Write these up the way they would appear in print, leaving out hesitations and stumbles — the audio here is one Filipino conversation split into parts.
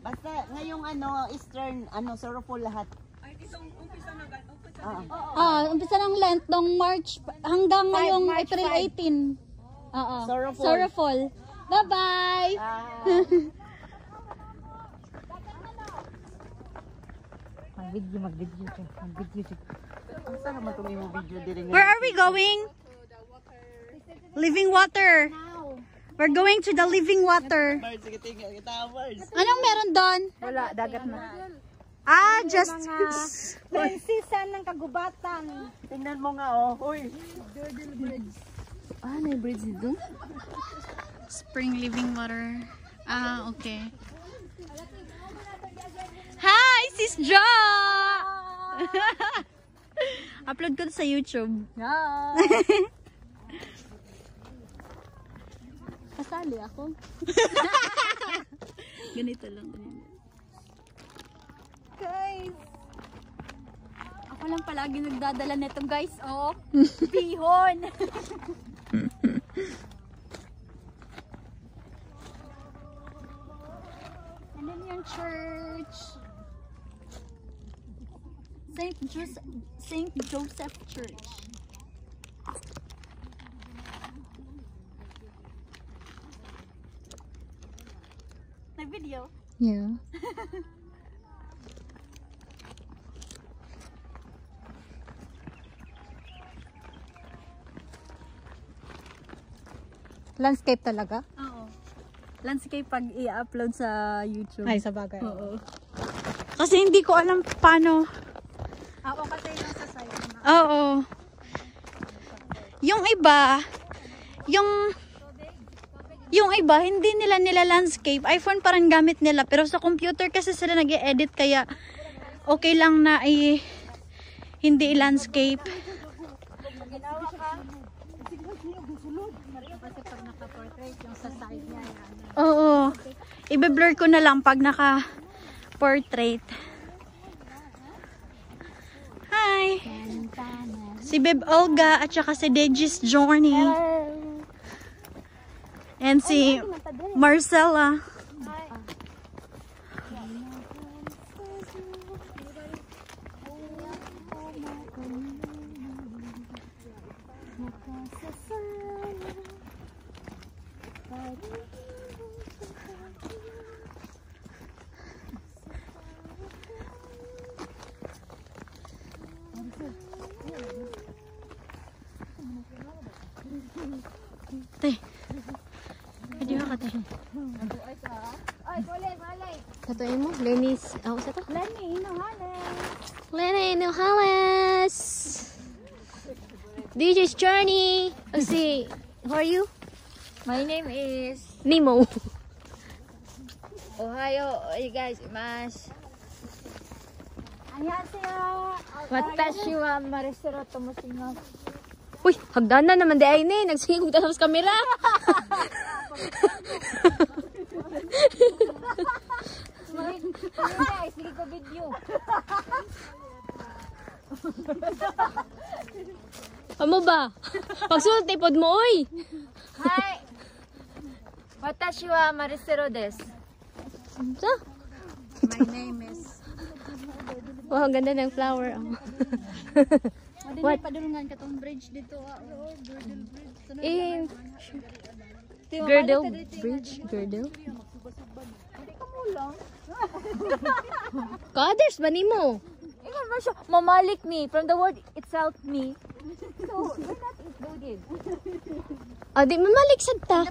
Basta ngayong Eastern, Sorrowful lahat. Ay, itong umpisa na gan. Umpisa ng Lent nung March hanggang ngayong April 18. Oo. Sorrowful. Bye-bye! Mag-video siya. Ang sarap matuloy mo video din. Where are we going? Living water. We're going to the living water. Sige, tingnan kita, Mars. Anong meron doon? Wala, dagat na. Just Season ng kagubatan. Tingnan mo nga, Uy. may bridge dito? Spring living water. Okay. Hi, Sis Jo! Upload ko to sa YouTube. Kasali ako. Ganito lang. Guys. Ako lang palagi nagdadala nito, guys. Bihon. And then yung church. Saint Joseph Church. My video. Yeah. Landscape talaga? Oo. Landscape pag i-upload sa YouTube. Ay, sa bagay. Oo. Kasi hindi ko alam paano. Ako kasi yung sa side. Oo. Yung iba, hindi nila landscape. iPhone parang gamit nila. Pero sa computer kasi sila nag-e-edit. Kaya okay lang na hindi i-landscape. Kasi pag naka-portrait yung sa side niya. Oo. I-blur ko na lang pag naka-portrait. Hi! Si Beb Olga at saka si Deji's Journey. And si Marcella. Te. Video ka te. Katuin mo, Lenny's. Ako sa to? Lenny Nojales. Lenny Nojales. DJ's Journey. See, who are you? My name is Nemo. Ohayo, guys, mas. Annyeonghaseyo. Watashi wa Marisero Tomoshima. Uy, hagdanan naman di ay ni. Nagsingig ko sa kamera. Sige ko video. Amo ba? Pagsulti pod mo, oy. Hi. Watashi wa Marisero desu. Sa? My name is... Wow, ang ganda ng flower. What? Padulungan ka tong bridge dito. In Girdle Bridge? Girdle? Ka-others ba nimo? Ingon ba siya? Mamalik me. From the word itself, me. So, we're not included. Di mamaliksad ta.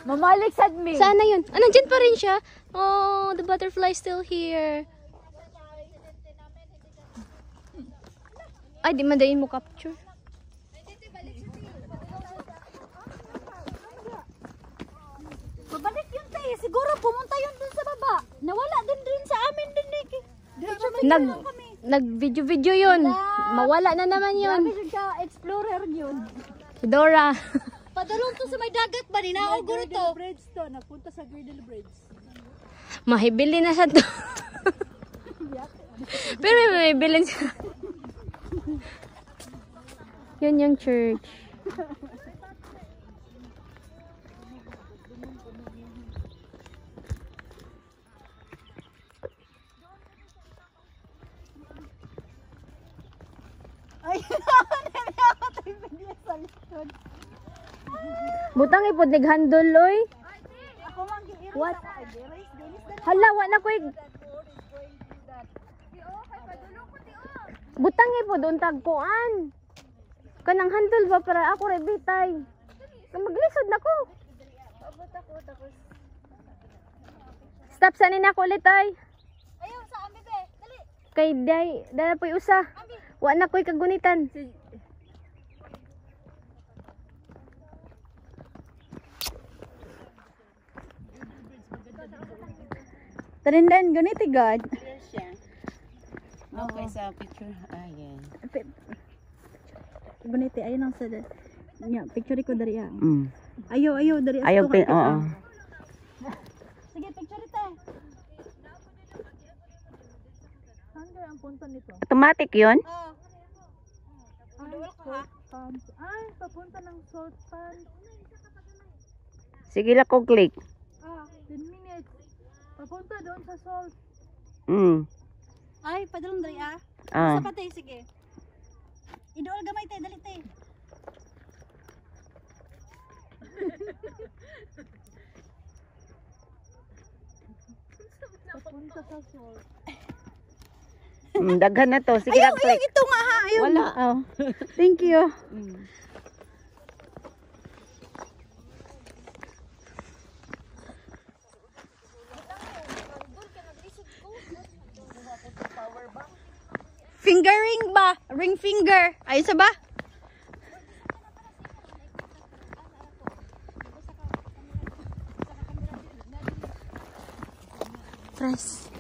Mamaliksad me. Sana yun. Nandyan pa rin siya. Oh, the butterfly still here. Ay, di madayin mo capture. Babalik yun tayo. Siguro pumunta yun dun sa baba. Nawala din sa amin din Nag-video-video yun. Mawala na naman yun. Grabe siya explorer yun. Si Dora. Padalong to sa may dagat ba? Ninauguro to. Bridge to. Nagpunta sa Girdle Bridge. Mahibili na siya to. Pero may bilin siya. Yun yung church. Butang ipod naghandol oy. What? Hala, wa na koy. Butang ipod untag kuan. Kanang handle ba para ako rebitay. Maglisod na ko. Stop sanin ako ulit ay. Ayaw sa ambi be. Dali. Kay dala po'y usa. Wa na ko'y kagunitan. Tarindan ganito God. Clear siya. Okay, sa picture. Ayan. Ganito ayun ang sa nya picture ko dari ah. Mm. Ayaw dari. Ayaw pin, oo. Sige, picture ito. Saan ang punta nito? Automatic yun? Oh. Ay, papunta ng salt pan. Sige lang ko click. 10 minutes. Papunta doon sa salt. Mm. Ay, padalong dari ah. Ah. Sa patay, sige. Idool gamay tayo, dali tayo. Papunta sa salt. Daghan na to. Sige lang click. Ito nga ha, ayun. Wala. Oh. Thank you. Mm. Fingering ba? Ring finger. Ayun sa ba? Press.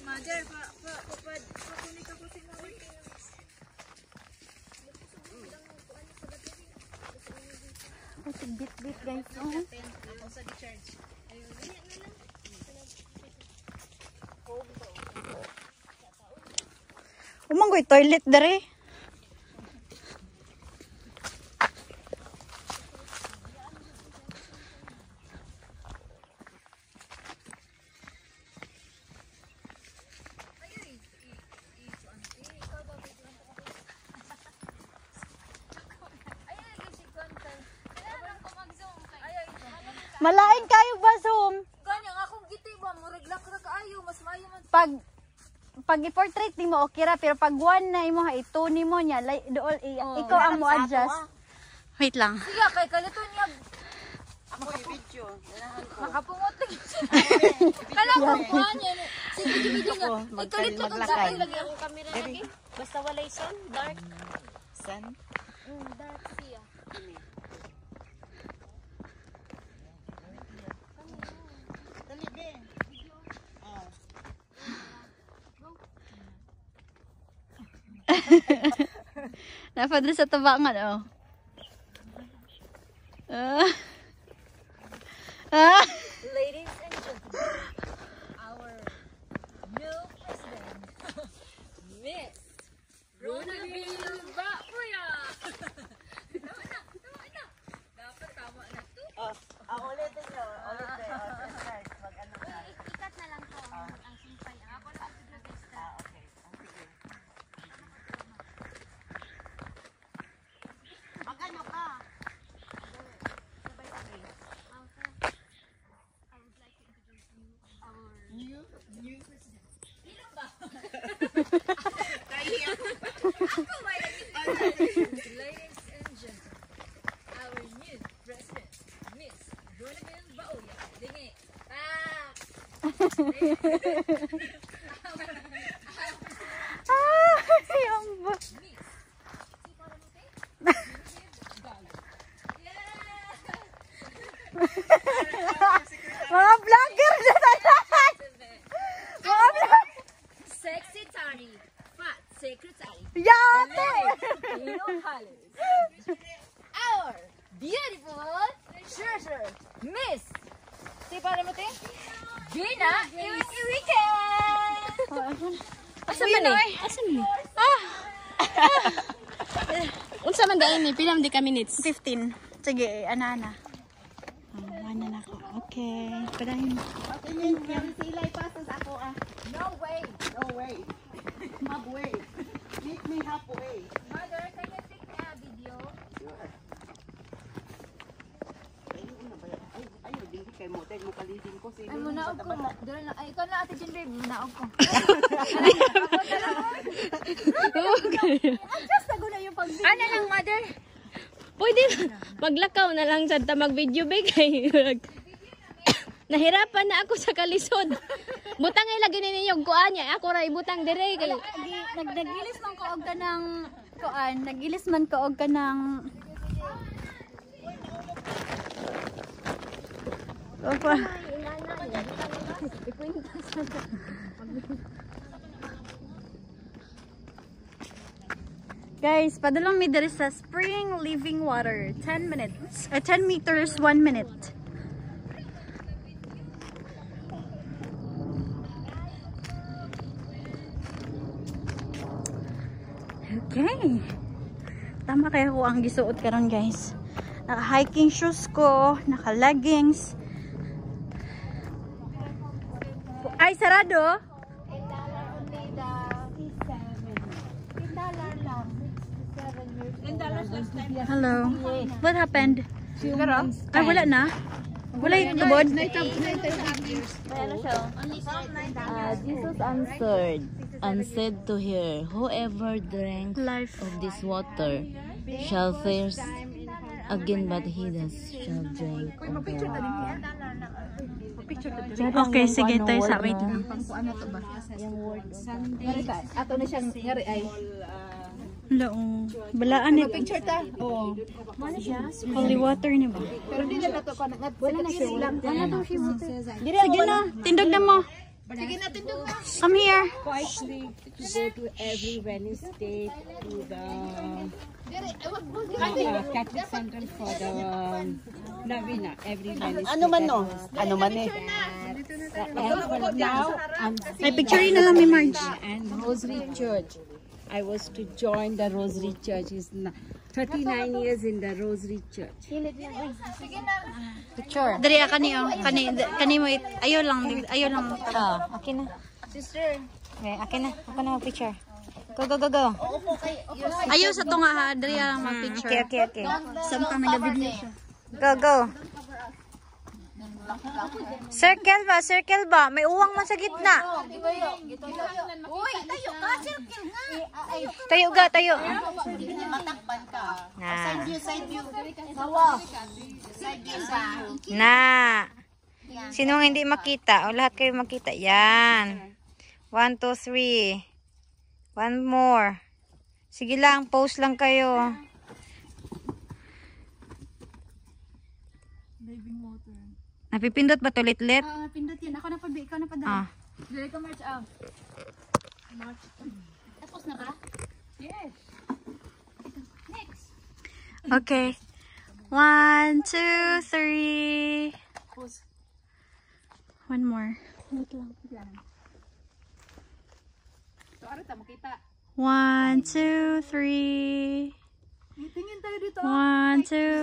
Mother, pakunik ako si Mami. Bit-bit guys. Ako sa church. Umanggoy toilet dere. Malain kayo ba Zoom? Kanya nga akong giti ba mo reglak-rak ayo mas maayo man. Pag i-portrait nimo okay ra pero pag one na imo ha ito nimo nya dool ikaw ang mo adjust. Wait lang. Siya kay kalito niya Ako yung video. makapungoting. Kala ko kuan yan. Si video niya. Ikalit ko maglakay. lagi ang camera lagi. Basta walay sun, dark. San? Dark siya. Dali din. Napadre sa tabangan oh. Ladies and gentlemen, our new president, Miss Ronaville Bapuya. Tama na. Dapat tama na to. Ulitin nyo. Ulitin. Start. Mag-ano ka. Ikat na lang to. Ang simpay. Ako lang ang video guys. Okay. Sige. Yung mga vlogger na lahat. Mga vlogger. Sexy Tari, fat secretary. Yate! Our beautiful treasure, Miss. Si para mo te? Gina Iwike. Asa man eh? Asa man? Unsa man dai ni? Pila man di ka minutes? 15. Sige, ana. Ano na ako. Okay. Padahin. Sila ipasa sa ako ah. No way. No way. Halfway. Meet me halfway. Mother, can you take a video? Ayaw, din kay mo. Tay mo kalidin ko. Ay, munaog ko. Dala na. Ay, ikaw na ate Jen, babe. Munaog ko. Ano lang, mother? Pwede maglakaw na lang sa ta mag-video ba kay nahirapan na ako sa kalisod. Butang ay lagi ninyo kuan niya. Ako ra ibutang dire kay Nagdagilis man ko og kanang kuan. Nagilis man ko og kanang Opa. Guys, padulong mi diri sa Spring Living Water. 10 minutes. 10 meters, 1 minute. Okay. Tama kaya ko ang gisuot karon, guys. Naka-hiking shoes ko, naka-leggings. Ay, sarado. Hello. What happened? Ay, wala na. Wala yung tubod. Jesus answered and said to her, whoever drank Life. of this water shall thirst again, but he that shall drink of the water. Okay, sige tayo sa wait lang. Ato na siyang ngari ay. Laong. Balaan ni. Picture ta. Oo. Holy water ni ba? Pero di na to ko na. Wala na siya. Wala na siya. Sige na. Tindog na mo. Sige na tindog na. Come here. Quietly go to every Wednesday to the Catholic Center for the Novena every Wednesday. Ano man no? Ano man eh. And now I'm Ay, picture na lang ni Marge. and Rosary Church. I was to join the Rosary Church. Is 39 years in the Rosary Church. Picture. Dari kani kani mo ayo lang Okay na. Sister. Okay, okay na. Ako na mag-picture. Go, go, go, go. ayo sa tunga ha, dari lang ma-picture. Okay. Samtang nag-video siya. Go, go. Circle ba? May uwang man sa gitna. Uy, tayo ka, circle nga. Tayo. Na. Na. Sinong hindi makita? O lahat kayo makita. Yan. 1, 2, 3. One more. Sige lang, pause lang kayo. Napipindot ba to litlit? Pindot yan. Ako na pa, ikaw na pa dali. Ah. Dali ka Marge out. Marge. Tapos na ba? Yes. Next. Okay. 1, 2, 3. One more. Ito ara ta makita. 1, 2, 3. Tingin tayo dito. 1, 2,